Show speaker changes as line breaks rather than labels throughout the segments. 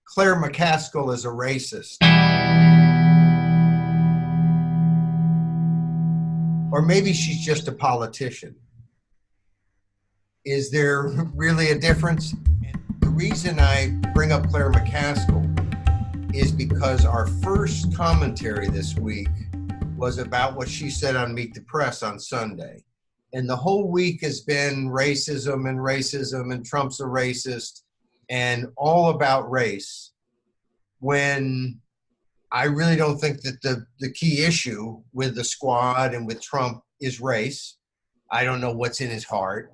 Claire McCaskill is a racist. Or maybe she's just a politician. Is there really a difference? And the reason I bring up Claire McCaskill is because our first commentary this week was about what she said on Meet the Press on Sunday. And the whole week has been racism and Trump's a racist and all about race, when I really don't think that the key issue with the squad and with Trump is race. I don't know what's in his heart.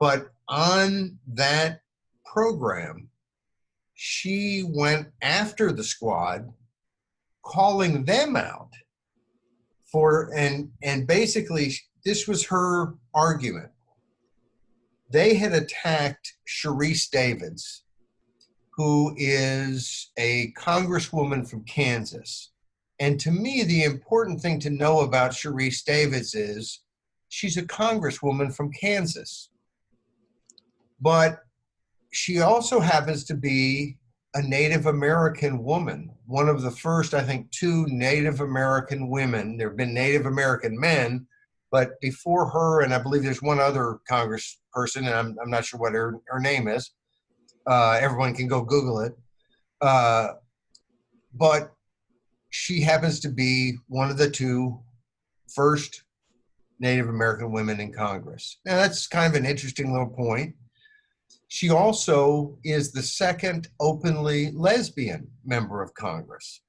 But on that program, she went after the squad, calling them out for, and basically this was her argument. They had attacked Sharice Davids, who is a congresswoman from Kansas. And to me, the important thing to know about Sharice Davids is she's a congresswoman from Kansas. But she also happens to be a Native American woman, one of the first, I think, two Native American women. There have been Native American men, but before her, and I believe there's one other congressperson, and I'm not sure what her name is. Everyone can go Google it. But she happens to be one of the two first Native American women in Congress. Now, that's kind of an interesting little point. She also is the second openly lesbian member of Congress.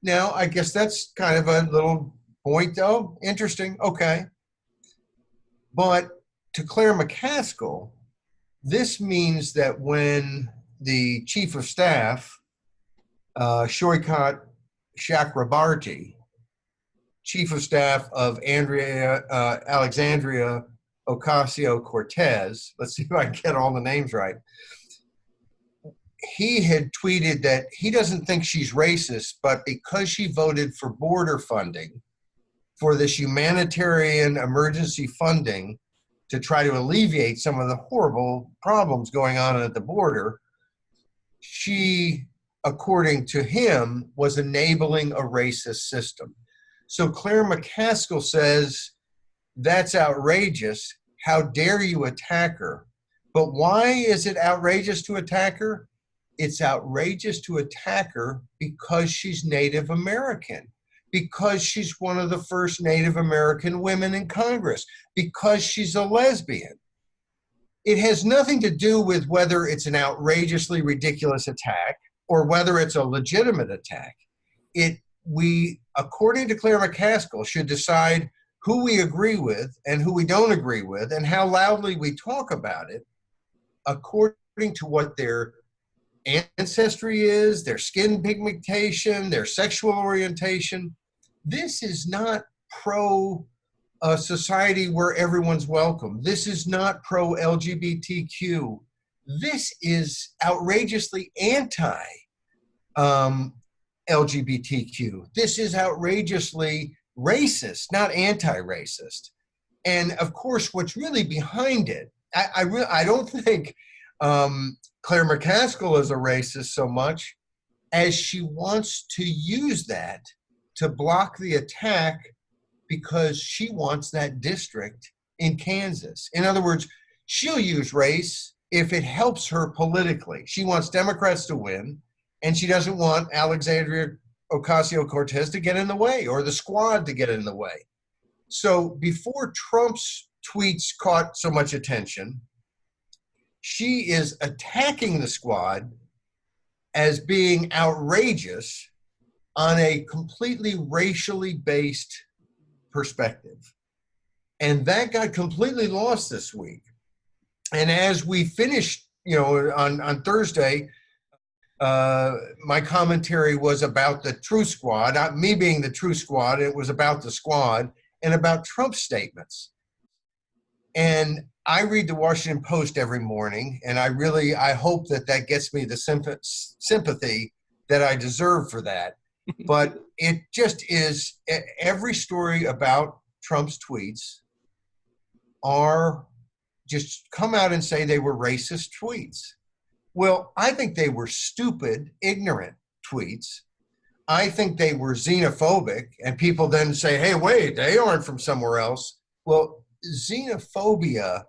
Now, I guess that's kind of a little point. Oh, interesting. Okay. But to Claire McCaskill, this means that when the chief of staff, Shoikat Chakrabarti, chief of staff of Alexandria Ocasio-Cortez, let's see if I can get all the names right, he had tweeted that he doesn't think she's racist, but because she voted for border funding, for this humanitarian emergency funding to try to alleviate some of the horrible problems going on at the border, she, according to him, was enabling a racist system. So Claire McCaskill says, that's outrageous. How dare you attack her? But why is it outrageous to attack her? It's outrageous to attack her because she's Native American, because she's one of the first Native American women in Congress, because she's a lesbian. It has nothing to do with whether it's an outrageously ridiculous attack or whether it's a legitimate attack. We, according to Claire McCaskill, should decide who we agree with and who we don't agree with and how loudly we talk about it according to what their ancestry is, their skin pigmentation, their sexual orientation. This is not pro a society where everyone's welcome. This is not pro LGBTQ. This is outrageously anti LGBTQ. This is outrageously racist, not anti-racist. And of course, what's really behind it, I don't think Claire McCaskill is a racist so much as she wants to use that to block the attack because she wants that district in Kansas. In other words, she'll use race if it helps her politically. She wants Democrats to win, and she doesn't want Alexandria Ocasio-Cortez to get in the way or the squad to get in the way. So before Trump's tweets caught so much attention, she is attacking the squad as being outrageous on a completely racially based perspective. And that got completely lost this week. And as we finished, on Thursday, my commentary was about the True Squad, not me being the True Squad. It was about the squad and about Trump's statements. And I read the Washington Post every morning, and I hope that gets me the sympathy that I deserve for that. But it just is, every story about Trump's tweets are just come out and say they were racist tweets. Well, I think they were stupid, ignorant tweets. I think they were xenophobic, and people then say, hey, wait, they aren't from somewhere else. Well, xenophobia,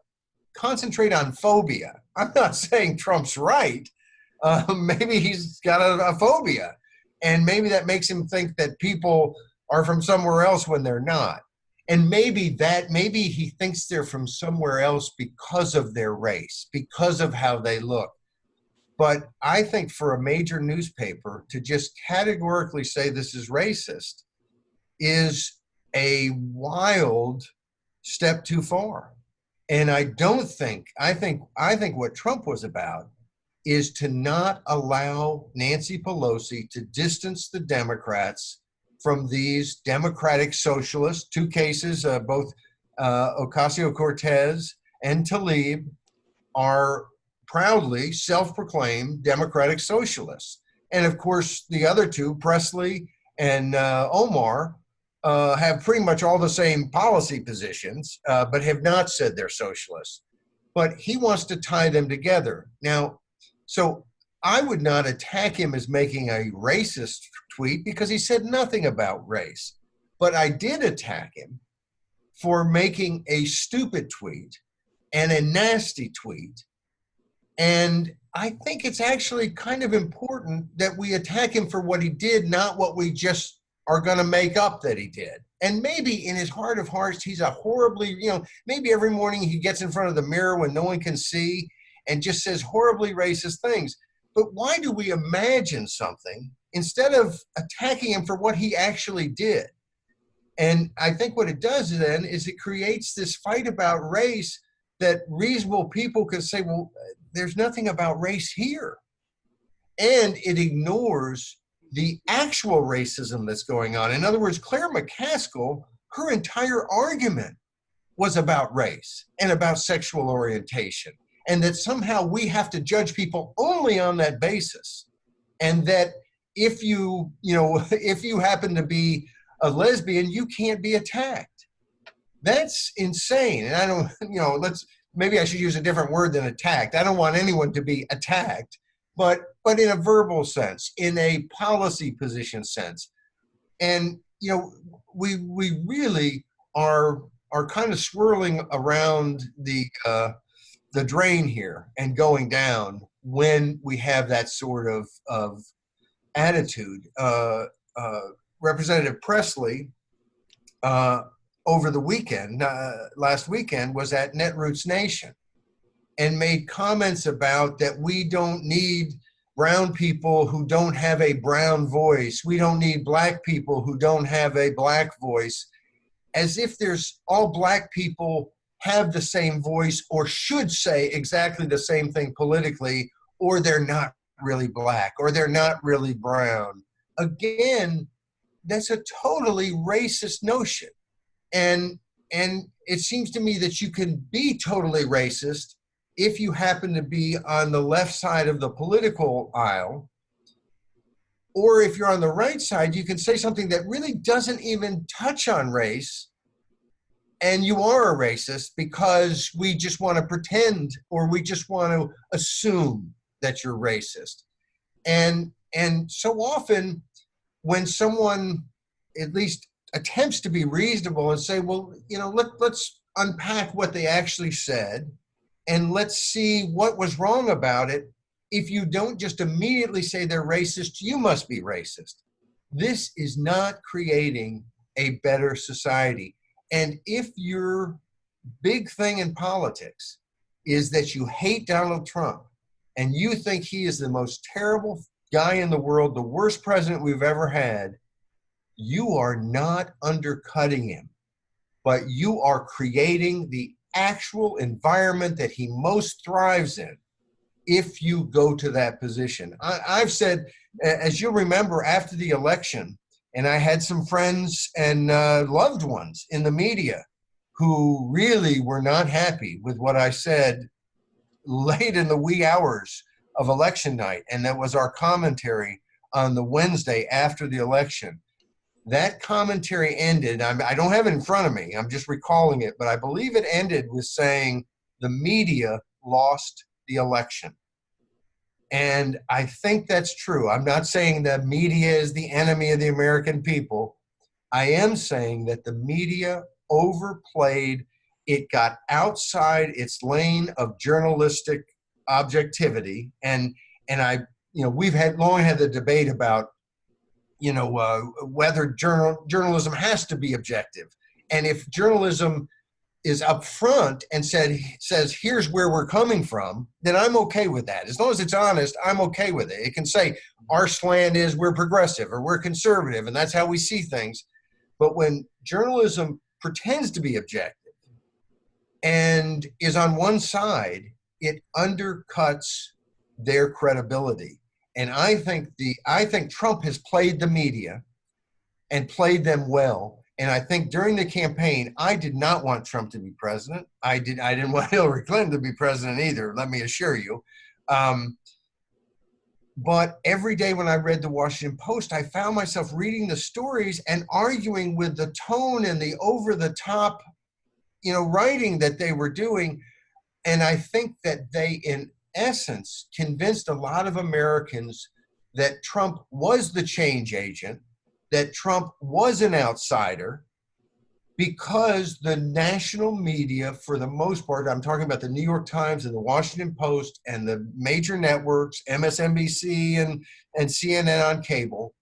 concentrate on phobia. I'm not saying Trump's right. Maybe he's got a phobia, and maybe that makes him think that people are from somewhere else when they're not. And maybe he thinks they're from somewhere else because of their race, because of how they look. But I think for a major newspaper to just categorically say this is racist is a wild step too far. And I think what Trump was about is to not allow Nancy Pelosi to distance the Democrats from these democratic socialists. Two cases, both Ocasio-Cortez and Tlaib are proudly self-proclaimed democratic socialists. And of course, the other two, Presley and Omar, have pretty much all the same policy positions, but have not said they're socialists. But he wants to tie them together. Now, so I would not attack him as making a racist tweet because he said nothing about race. But I did attack him for making a stupid tweet and a nasty tweet. And I think it's actually kind of important that we attack him for what he did, not what we just are going to make up that he did. And maybe in his heart of hearts, he's a horribly, maybe every morning he gets in front of the mirror when no one can see and just says horribly racist things. But why do we imagine something instead of attacking him for what he actually did? And I think what it does then is it creates this fight about race that reasonable people can say, well, there's nothing about race here. And it ignores the actual racism that's going on. In other words, Claire McCaskill, her entire argument was about race and about sexual orientation, and that somehow we have to judge people only on that basis. And that if you happen to be a lesbian, you can't be attacked. That's insane. And I don't, maybe I should use a different word than attacked. I don't want anyone to be attacked, but in a verbal sense, in a policy position sense. And, we really are kind of swirling around the drain here and going down when we have that sort of attitude. Representative Presley, over the weekend, last weekend, was at Netroots Nation and made comments about that we don't need brown people who don't have a brown voice. We don't need black people who don't have a black voice, as if there's all black people have the same voice or should say exactly the same thing politically, or they're not really black or they're not really brown. Again, that's a totally racist notion. And it seems to me that you can be totally racist if you happen to be on the left side of the political aisle, or if you're on the right side, you can say something that really doesn't even touch on race, and you are a racist because we just want to pretend or we just want to assume that you're racist. And so often when someone at least attempts to be reasonable and say, well, let's unpack what they actually said and let's see what was wrong about it. If you don't just immediately say they're racist, you must be racist. This is not creating a better society. And if your big thing in politics is that you hate Donald Trump and you think he is the most terrible guy in the world, the worst president we've ever had, you are not undercutting him, but you are creating the actual environment that he most thrives in if you go to that position. I've said, as you'll remember, after the election, and I had some friends and loved ones in the media who really were not happy with what I said late in the wee hours of election night, and that was our commentary on the Wednesday after the election. That commentary ended, I don't have it in front of me, I'm just recalling it, but I believe it ended with saying the media lost the election. And I think that's true. I'm not saying the media is the enemy of the American people. I am saying that the media overplayed. It got outside its lane of journalistic objectivity. We've long had the debate about, whether journalism has to be objective. And if journalism is upfront and says, here's where we're coming from, then I'm okay with that. As long as it's honest, I'm okay with it. It can say our slant is we're progressive or we're conservative, and that's how we see things. But when journalism pretends to be objective and is on one side, it undercuts their credibility. And I think Trump has played the media and played them well. And I think during the campaign, I did not want Trump to be president. I didn't want Hillary Clinton to be president either, let me assure you. But every day when I read the Washington Post, I found myself reading the stories and arguing with the tone and the over-the-top, writing that they were doing. And I think that they, in essence, convinced a lot of Americans that Trump was the change agent, that Trump was an outsider, because the national media, for the most part, I'm talking about the New York Times and the Washington Post and the major networks, MSNBC and CNN on cable,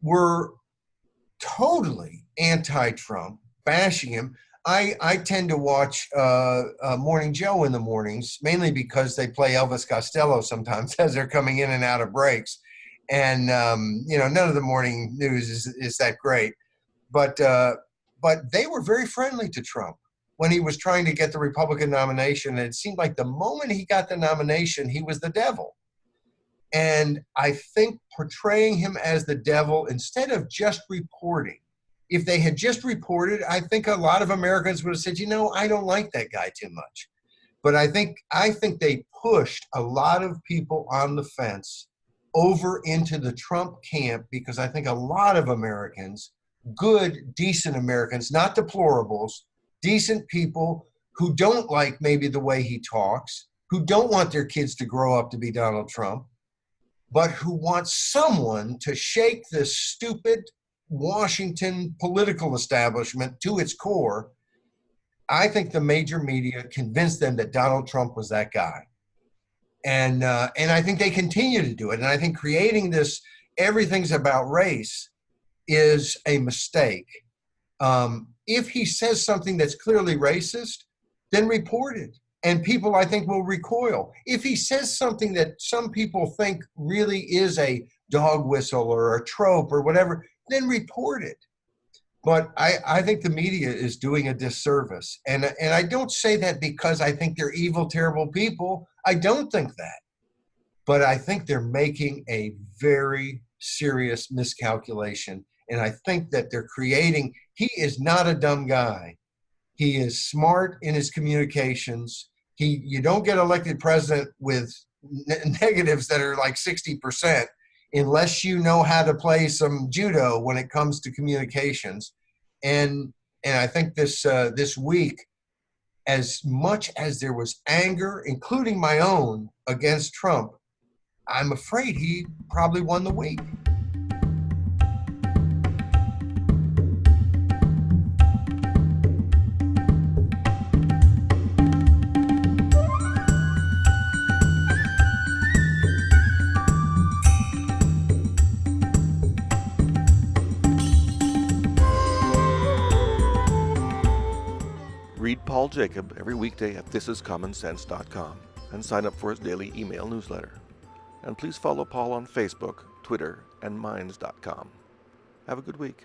were totally anti-Trump, bashing him. I tend to watch Morning Joe in the mornings, mainly because they play Elvis Costello sometimes as they're coming in and out of breaks. And, none of the morning news is that great. But they were very friendly to Trump when he was trying to get the Republican nomination. And it seemed like the moment he got the nomination, he was the devil. And I think portraying him as the devil, instead of just reporting, if they had just reported, I think a lot of Americans would have said, I don't like that guy too much. But I think they pushed a lot of people on the fence over into the Trump camp, because I think a lot of Americans, good, decent Americans, not deplorables, decent people who don't like maybe the way he talks, who don't want their kids to grow up to be Donald Trump, but who want someone to shake this stupid Washington political establishment to its core. I think the major media convinced them that Donald Trump was that guy. And I think they continue to do it. And I think creating this everything's about race is a mistake. If he says something that's clearly racist, then report it. And people, I think, will recoil. If he says something that some people think really is a dog whistle or a trope or whatever, then report it. But I think the media is doing a disservice. And I don't say that because I think they're evil, terrible people. I don't think that. But I think they're making a very serious miscalculation. And I think that they're creating, he is not a dumb guy. He is smart in his communications. You don't get elected president with negatives that are like 60%. Unless you know how to play some judo when it comes to communications. And I think this week, as much as there was anger, including my own, against Trump, I'm afraid he probably won the week.
Read Paul Jacob every weekday at thisiscommonsense.com and sign up for his daily email newsletter. And please follow Paul on Facebook, Twitter, and Minds.com. Have a good week.